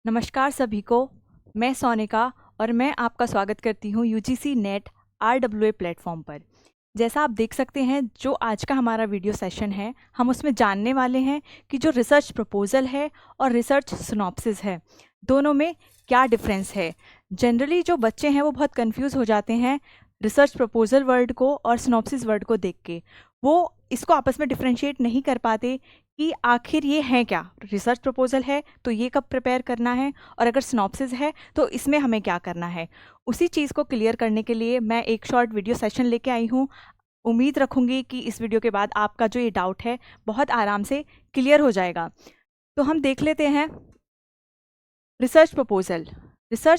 नमस्कार सभी को। मैं सोनिका और मैं आपका स्वागत करती हूँ यूजीसी नेट RWA प्लेटफॉर्म पर। जैसा आप देख सकते हैं, जो आज का हमारा वीडियो सेशन है, हम उसमें जानने वाले हैं कि जो रिसर्च प्रपोजल है और रिसर्च सिनॉप्सिस है, दोनों में क्या डिफरेंस है। जनरली जो बच्चे हैं वो बहुत कंफ्यूज हो जाते हैं रिसर्च प्रपोजल वर्ड को और सिनॉप्सिस वर्ड को देख के। वो इसको आपस में डिफ्रेंशिएट नहीं कर पाते कि आखिर ये है क्या। रिसर्च प्रपोजल है तो ये कब प्रिपेयर करना है, और अगर सिनॉप्सिस है तो इसमें हमें क्या करना है। उसी चीज़ को क्लियर करने के लिए मैं एक शॉर्ट वीडियो सेशन लेके आई हूँ। उम्मीद रखूँगी कि इस वीडियो के बाद आपका जो ये डाउट है बहुत आराम से क्लियर हो जाएगा। तो हम देख लेते हैं रिसर्च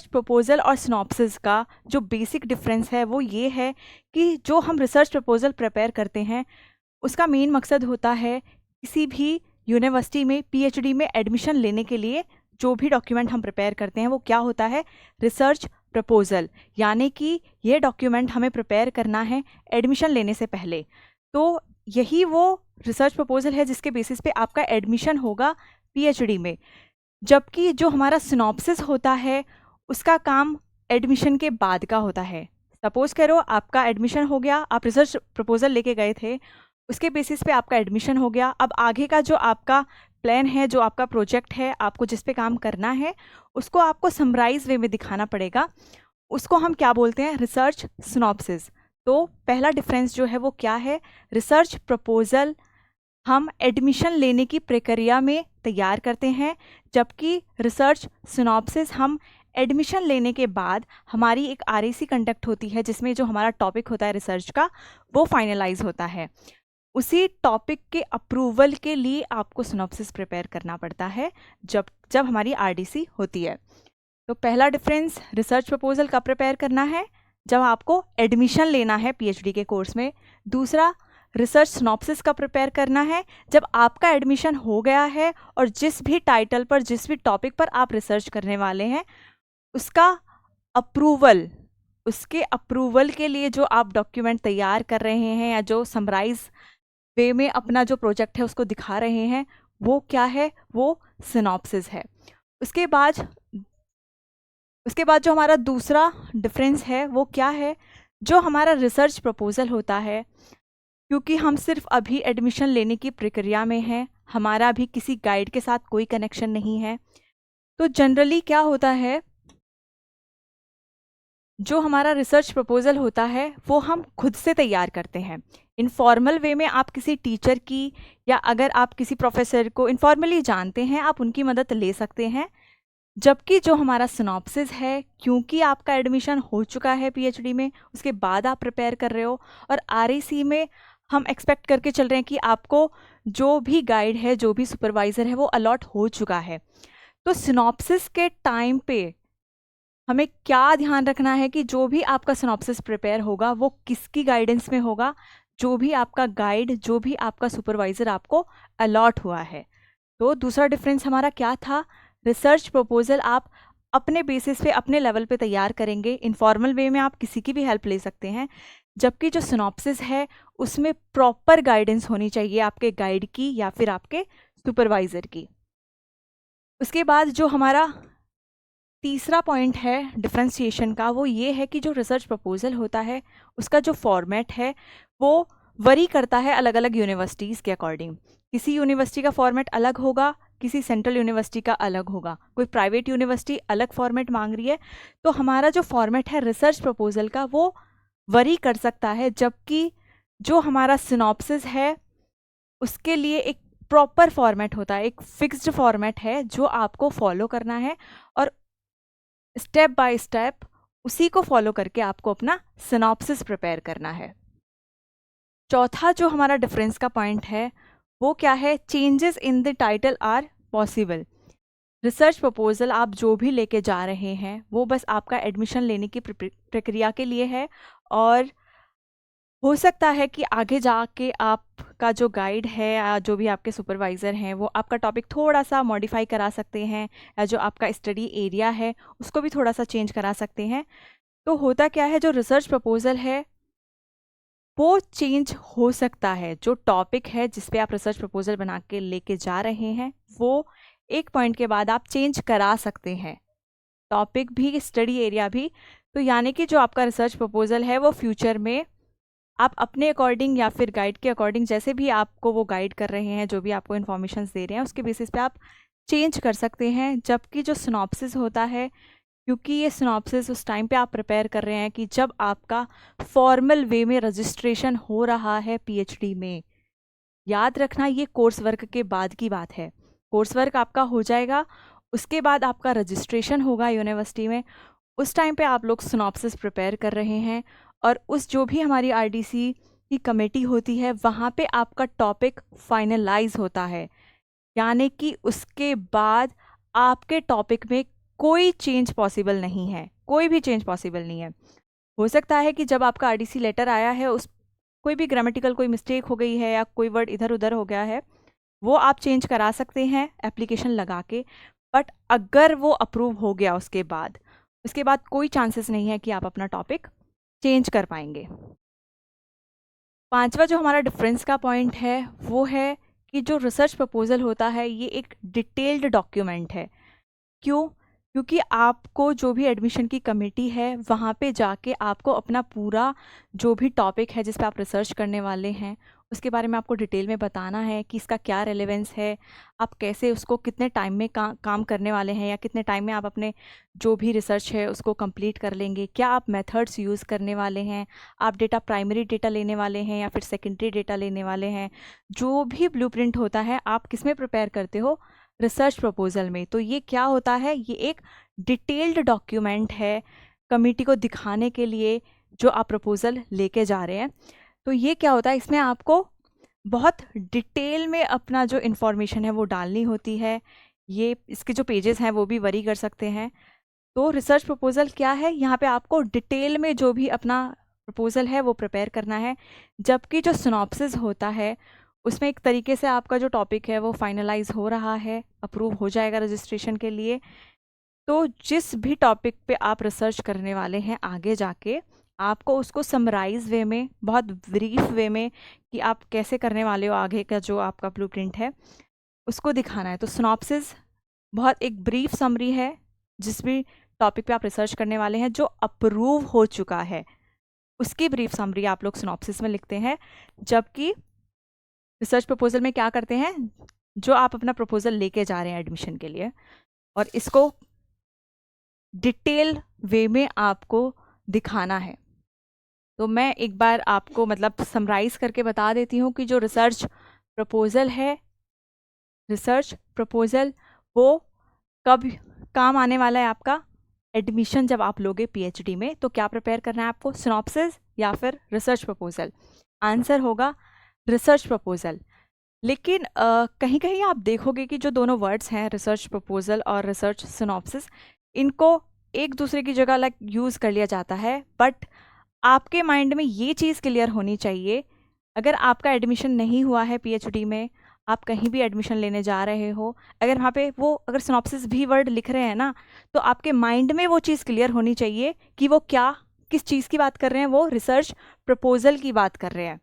प्रपोजल और सिनॉप्सिस का जो बेसिक डिफरेंस है वो ये है कि जो हम रिसर्च प्रपोजल प्रिपेयर करते हैं उसका मेन मकसद होता है किसी भी यूनिवर्सिटी में पीएचडी में एडमिशन लेने के लिए जो भी डॉक्यूमेंट हम प्रिपेयर करते हैं वो क्या होता है, रिसर्च प्रपोजल। यानी कि ये डॉक्यूमेंट हमें प्रिपेयर करना है एडमिशन लेने से पहले। तो यही वो रिसर्च प्रपोजल है जिसके बेसिस पे आपका एडमिशन होगा पीएचडी में। जबकि जो हमारा सिनॉप्सिस होता है उसका काम एडमिशन के बाद का होता है। सपोज करो आपका एडमिशन हो गया, आप रिसर्च प्रपोजल लेके गए थे, उसके बेसिस पे आपका एडमिशन हो गया। अब आगे का जो आपका प्लान है, जो आपका प्रोजेक्ट है, आपको जिस पे काम करना है, उसको आपको समराइज वे में दिखाना पड़ेगा। उसको हम क्या बोलते हैं, रिसर्च सिनॉप्सिस। तो पहला डिफरेंस जो है वो क्या है, रिसर्च प्रपोजल हम एडमिशन लेने की प्रक्रिया में तैयार करते हैं, जबकि रिसर्च सिनॉप्सिस हम एडमिशन लेने के बाद हमारी एक आरएसी कंडक्ट होती है जिसमें जो हमारा टॉपिक होता है रिसर्च का वो फाइनलाइज होता है। उसी टॉपिक के अप्रूवल के लिए आपको सिनॉप्सिस प्रिपेयर करना पड़ता है जब जब हमारी आरडीसी होती है। तो पहला डिफरेंस, रिसर्च प्रपोजल कब प्रिपेयर करना है, जब आपको एडमिशन लेना है पीएचडी के कोर्स में। दूसरा, रिसर्च सिनॉप्सिस का प्रिपेयर करना है जब आपका एडमिशन हो गया है और जिस भी टाइटल पर, जिस भी टॉपिक पर आप रिसर्च करने वाले हैं उसका अप्रूवल, उसके अप्रूवल के लिए जो आप डॉक्यूमेंट तैयार कर रहे हैं या जो समराइज वे में अपना जो प्रोजेक्ट है उसको दिखा रहे हैं, वो क्या है, वो सिनॉप्सिस है। उसके बाद जो हमारा दूसरा डिफरेंस है वो क्या है, जो हमारा रिसर्च प्रपोजल होता है, क्योंकि हम सिर्फ अभी एडमिशन लेने की प्रक्रिया में हैं, हमारा भी किसी गाइड के साथ कोई कनेक्शन नहीं है। तो जनरली क्या होता है, जो हमारा रिसर्च प्रपोजल होता है वो हम खुद से तैयार करते हैं। इनफॉर्मल वे में आप किसी टीचर की या अगर आप किसी प्रोफेसर को इनफॉर्मली जानते हैं आप उनकी मदद ले सकते हैं। जबकि जो हमारा सिनॉप्सिस है, क्योंकि आपका एडमिशन हो चुका है पीएचडी में, उसके बाद आप प्रिपेयर कर रहे हो और आरएसी में हम एक्सपेक्ट करके चल रहे हैं कि आपको जो भी गाइड है, जो भी सुपरवाइज़र है वो अलॉट हो चुका है। तो सिनॉप्सिस के टाइम पे हमें क्या ध्यान रखना है कि जो भी आपका सिनॉप्सिस प्रिपेयर होगा वो किसकी गाइडेंस में होगा, जो भी आपका गाइड, जो भी आपका सुपरवाइज़र आपको अलॉट हुआ है। तो दूसरा डिफरेंस हमारा क्या था, रिसर्च प्रपोजल आप अपने बेसिस पे, अपने लेवल पे तैयार करेंगे, इनफॉर्मल वे में आप किसी की भी हेल्प ले सकते हैं। जबकि जो सिनॉप्सिस है उसमें प्रॉपर गाइडेंस होनी चाहिए आपके गाइड की या फिर आपके सुपरवाइज़र की। उसके बाद जो हमारा तीसरा पॉइंट है डिफ्रेंशिएशन का, वो ये है कि जो रिसर्च प्रपोजल होता है उसका जो फॉर्मेट है वो वरी करता है अलग अलग यूनिवर्सिटीज़ के अकॉर्डिंग। किसी यूनिवर्सिटी का फॉर्मेट अलग होगा, किसी सेंट्रल यूनिवर्सिटी का अलग होगा, कोई प्राइवेट यूनिवर्सिटी अलग फॉर्मेट मांग रही है। तो हमारा जो फॉर्मेट है रिसर्च प्रपोजल का वो वरी कर सकता है, जबकि जो हमारा सिनॉप्सिस है उसके लिए एक प्रॉपर फॉर्मेट होता है, एक फिक्स्ड फॉर्मेट है जो आपको फॉलो करना है और स्टेप बाय स्टेप उसी को फॉलो करके आपको अपना सिनॉप्सिस प्रिपेयर करना है। चौथा जो हमारा डिफरेंस का पॉइंट है वो क्या है, changes in the title are possible. Research proposal आप जो भी लेके जा रहे हैं वो बस आपका एडमिशन लेने की प्रक्रिया के लिए है, और हो सकता है कि आगे जाके आपका जो गाइड है या जो भी आपके सुपरवाइज़र हैं वो आपका टॉपिक थोड़ा सा मॉडिफाई करा सकते हैं, या जो आपका स्टडी एरिया है उसको भी थोड़ा सा चेंज करा सकते हैं। तो होता क्या है, जो रिसर्च प्रपोजल है वो चेंज हो सकता है, जो टॉपिक है जिस पे आप रिसर्च प्रपोजल बना के लेके जा रहे हैं वो एक पॉइंट के बाद आप चेंज करा सकते हैं, टॉपिक भी स्टडी एरिया भी। तो यानी कि जो आपका रिसर्च प्रपोजल है वो फ्यूचर में आप अपने अकॉर्डिंग या फिर गाइड के अकॉर्डिंग, जैसे भी आपको वो गाइड कर रहे हैं, जो भी आपको इन्फॉर्मेशन दे रहे हैं, उसके बेसिस पे आप चेंज कर सकते हैं। जबकि जो सिनॉप्सिस होता है, क्योंकि ये सिनॉप्सिस उस टाइम पे आप प्रिपेयर कर रहे हैं कि जब आपका फॉर्मल वे में रजिस्ट्रेशन हो रहा है पीएचडी में। याद रखना ये कोर्स वर्क के बाद की बात है। कोर्स वर्क आपका हो जाएगा, उसके बाद आपका रजिस्ट्रेशन होगा यूनिवर्सिटी में। उस टाइम पे आप लोग सिनॉप्सिस प्रिपेयर कर रहे हैं, और उस जो भी हमारी आरडीसी की कमेटी होती है वहाँ पे आपका टॉपिक फाइनलाइज होता है। यानी कि उसके बाद आपके टॉपिक में कोई चेंज पॉसिबल नहीं है, कोई भी चेंज पॉसिबल नहीं है। हो सकता है कि जब आपका आरडीसी लेटर आया है उस कोई भी ग्रामेटिकल कोई मिस्टेक हो गई है या कोई वर्ड इधर उधर हो गया है, वो आप चेंज करा सकते हैं एप्लीकेशन लगा के। बट अगर वो अप्रूव हो गया उसके बाद कोई चांसेस नहीं है कि आप अपना टॉपिक चेंज कर पाएंगे। पांचवा जो हमारा डिफरेंस का पॉइंट है वो है कि जो रिसर्च प्रपोजल होता है ये एक डिटेल्ड डॉक्यूमेंट है। क्यों? क्योंकि आपको जो भी एडमिशन की कमेटी है वहाँ पे जाके आपको अपना पूरा जो भी टॉपिक है जिस पे आप रिसर्च करने वाले हैं उसके बारे में आपको डिटेल में बताना है कि इसका क्या रेलेवेंस है, आप कैसे उसको कितने टाइम में काम करने वाले हैं, या कितने टाइम में आप अपने जो भी रिसर्च है उसको कंप्लीट कर लेंगे, क्या आप मेथड्स यूज़ करने वाले हैं, आप डेटा प्राइमरी डेटा लेने वाले हैं या फिर सेकेंडरी डेटा लेने वाले हैं। जो भी ब्लूप्रिंट होता है आप किस में प्रिपेयर करते हो, रिसर्च प्रपोजल में। तो ये क्या होता है, ये एक डिटेल्ड डॉक्यूमेंट है कमेटी को दिखाने के लिए जो आप प्रपोजल लेके जा रहे हैं। तो ये क्या होता है, इसमें आपको बहुत डिटेल में अपना जो इन्फॉर्मेशन है वो डालनी होती है। ये इसके जो पेजेस हैं वो भी वरी कर सकते हैं। तो रिसर्च प्रपोजल क्या है, यहाँ पे आपको डिटेल में जो भी अपना प्रपोजल है वो प्रिपेयर करना है। जबकि जो सिनॉप्सिस होता है उसमें एक तरीके से आपका जो टॉपिक है वो फाइनलाइज हो रहा है, अप्रूव हो जाएगा रजिस्ट्रेशन के लिए। तो जिस भी टॉपिक पे आप रिसर्च करने वाले हैं आगे जाके आपको उसको समराइज वे में, बहुत ब्रीफ वे में कि आप कैसे करने वाले हो, आगे का जो आपका ब्लूप्रिंट है उसको दिखाना है। तो सिनॉप्सिस बहुत एक ब्रीफ समरी है जिस भी टॉपिक पे आप रिसर्च करने वाले हैं जो अप्रूव हो चुका है उसकी ब्रीफ समरी आप लोग सिनॉप्सिस में लिखते हैं। जबकि रिसर्च प्रपोजल में क्या करते हैं, जो आप अपना प्रपोजल लेके जा रहे हैं एडमिशन के लिए और इसको डिटेल वे में आपको दिखाना है। तो मैं एक बार आपको मतलब समराइज करके बता देती हूँ कि जो रिसर्च प्रपोजल है, रिसर्च प्रपोजल वो कब काम आने वाला है आपका, एडमिशन जब आप लोगे पीएचडी में। तो क्या प्रिपेयर करना है आपको, सिनॉप्सिस या फिर रिसर्च प्रपोजल? आंसर होगा रिसर्च प्रपोजल। लेकिन कहीं कहीं आप देखोगे कि जो दोनों वर्ड्स हैं रिसर्च प्रपोजल और रिसर्च सिनॉप्सिस, इनको एक दूसरे की जगह अलग यूज़ कर लिया जाता है। बट आपके माइंड में ये चीज़ क्लियर होनी चाहिए, अगर आपका एडमिशन नहीं हुआ है पीएचडी में, आप कहीं भी एडमिशन लेने जा रहे हो, अगर वहाँ पे वो अगर सिनॉप्सिस भी वर्ड लिख रहे हैं ना, तो आपके माइंड में वो चीज़ क्लियर होनी चाहिए कि वो क्या किस चीज़ की बात कर रहे हैं, वो रिसर्च प्रपोजल की बात कर रहे हैं।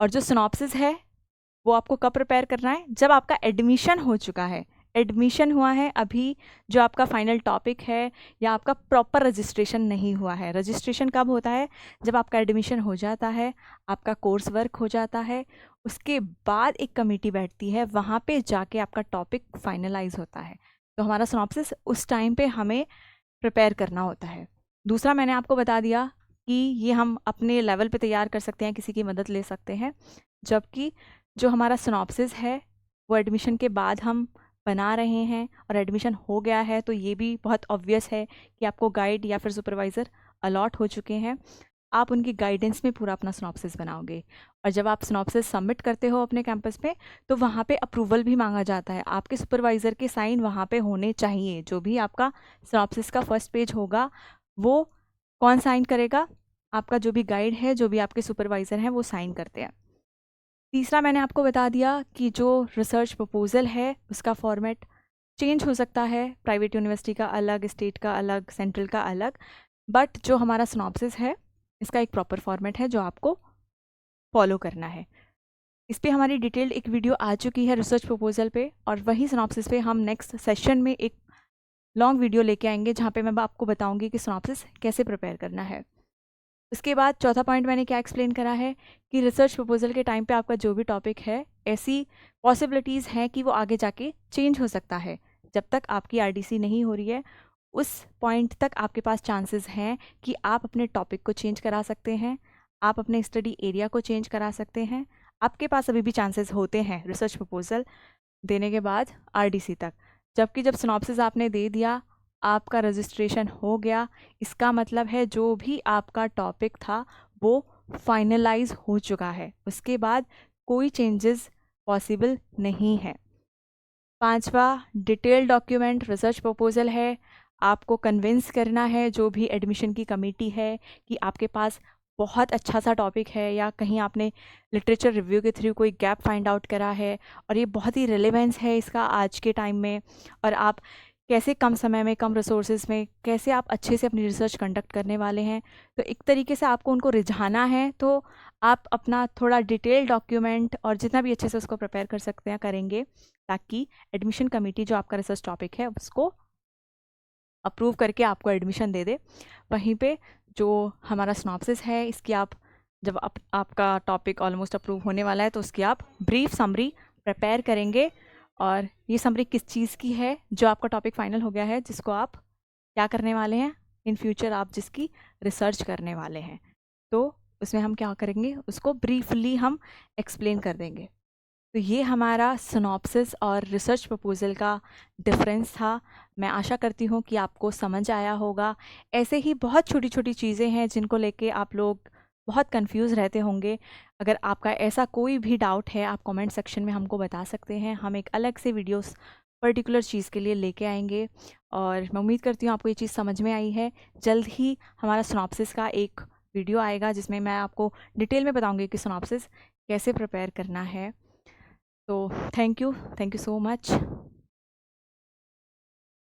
और जो सिनॉप्सिस है वो आपको कब प्रिपेयर करना है, जब आपका एडमिशन हो चुका है, एडमिशन हुआ है, अभी जो आपका फाइनल टॉपिक है या आपका प्रॉपर रजिस्ट्रेशन नहीं हुआ है। रजिस्ट्रेशन कब होता है, जब आपका एडमिशन हो जाता है, आपका कोर्स वर्क हो जाता है, उसके बाद एक कमेटी बैठती है, वहाँ पे जाके आपका टॉपिक फाइनलाइज होता है। तो हमारा सिनॉप्सिस उस टाइम पे हमें प्रिपेयर करना होता है। दूसरा मैंने आपको बता दिया कि ये हम अपने लेवल पे तैयार कर सकते हैं, किसी की मदद ले सकते हैं। जबकि जो हमारा सिनॉप्सिस है वो एडमिशन के बाद हम बना रहे हैं और एडमिशन हो गया है, तो ये भी बहुत ऑब्वियस है कि आपको गाइड या फिर सुपरवाइज़र अलॉट हो चुके हैं, आप उनकी गाइडेंस में पूरा अपना सिनॉप्सिस बनाओगे। और जब आप सिनॉप्सिस सबमिट करते हो अपने कैंपस पे, तो वहाँ पे अप्रूवल भी मांगा जाता है, आपके सुपरवाइज़र के साइन वहाँ पे होने चाहिए। जो भी आपका सिनॉप्सिस का फर्स्ट पेज होगा वो कौन साइन करेगा, आपका जो भी गाइड है, जो भी आपके सुपरवाइज़र हैं वो साइन करते हैं। तीसरा मैंने आपको बता दिया कि जो रिसर्च प्रपोजल है उसका फॉर्मेट चेंज हो सकता है, प्राइवेट यूनिवर्सिटी का अलग, स्टेट का अलग, सेंट्रल का अलग। बट जो हमारा सिनॉप्सिस है इसका एक प्रॉपर फॉर्मेट है जो आपको फॉलो करना है। इस पे हमारी डिटेल्ड एक वीडियो आ चुकी है रिसर्च प्रपोजल पे, और वही सिनॉप्सिस पे हम नेक्स्ट सेशन में एक लॉन्ग वीडियो लेके आएंगे जहाँ पे मैं आपको बताऊंगी कि सिनॉप्सिस कैसे प्रिपेयर करना है। उसके बाद चौथा पॉइंट मैंने क्या एक्सप्लेन करा है कि रिसर्च प्रपोजल के टाइम पे आपका जो भी टॉपिक है, ऐसी पॉसिबिलिटीज़ हैं कि वो आगे जाके चेंज हो सकता है। जब तक आपकी आरडीसी नहीं हो रही है, उस पॉइंट तक आपके पास चांसेस हैं कि आप अपने टॉपिक को चेंज करा सकते हैं, आप अपने स्टडी एरिया को चेंज करा सकते हैं। आपके पास अभी भी चांसेस होते हैं रिसर्च प्रपोजल देने के बाद आरडीसी तक। जबकि जब सिनॉप्सिस आपने दे दिया, आपका रजिस्ट्रेशन हो गया, इसका मतलब है जो भी आपका टॉपिक था वो फाइनलाइज हो चुका है, उसके बाद कोई चेंजेस पॉसिबल नहीं है। पांचवा, डिटेल डॉक्यूमेंट रिसर्च प्रपोजल है। आपको कन्विंस करना है जो भी एडमिशन की कमेटी है कि आपके पास बहुत अच्छा सा टॉपिक है, या कहीं आपने लिटरेचर रिव्यू के थ्रू कोई गैप फाइंड आउट करा है और ये बहुत ही रिलेवेंस है इसका आज के टाइम में, और आप कैसे कम समय में, कम रिसोर्सेज में कैसे आप अच्छे से अपनी रिसर्च कंडक्ट करने वाले हैं। तो एक तरीके से आपको उनको रिझाना है, तो आप अपना थोड़ा डिटेल डॉक्यूमेंट और जितना भी अच्छे से उसको प्रिपेयर कर सकते हैं करेंगे, ताकि एडमिशन कमेटी जो आपका रिसर्च टॉपिक है उसको अप्रूव करके आपको एडमिशन दे दे। वहीं पे जो हमारा सिनॉप्सिस है, इसकी आप जब आपका टॉपिक ऑलमोस्ट अप्रूव होने वाला है तो उसकी आप ब्रीफ समरी प्रिपेयर करेंगे। और ये समरी किस चीज़ की है, जो आपका टॉपिक फाइनल हो गया है, जिसको आप क्या करने वाले हैं इन फ्यूचर, आप जिसकी रिसर्च करने वाले हैं, तो उसमें हम क्या करेंगे उसको ब्रीफली हम एक्सप्लेन कर देंगे। तो ये हमारा सिनॉप्सिस और रिसर्च प्रपोजल का डिफरेंस था। मैं आशा करती हूँ कि आपको समझ आया होगा। ऐसे ही बहुत छोटी छोटी चीज़ें हैं जिनको लेके आप लोग बहुत कंफ्यूज रहते होंगे। अगर आपका ऐसा कोई भी डाउट है, आप कमेंट सेक्शन में हमको बता सकते हैं। हम एक अलग से वीडियोस पर्टिकुलर चीज़ के लिए लेके आएंगे, और मैं उम्मीद करती हूँ आपको ये चीज़ समझ में आई है। जल्द ही हमारा सिनॉप्सिस का एक वीडियो आएगा जिसमें मैं आपको डिटेल में बताऊँगी कि सिनॉप्सिस कैसे प्रिपेयर करना है। तो थैंक यू सो मच।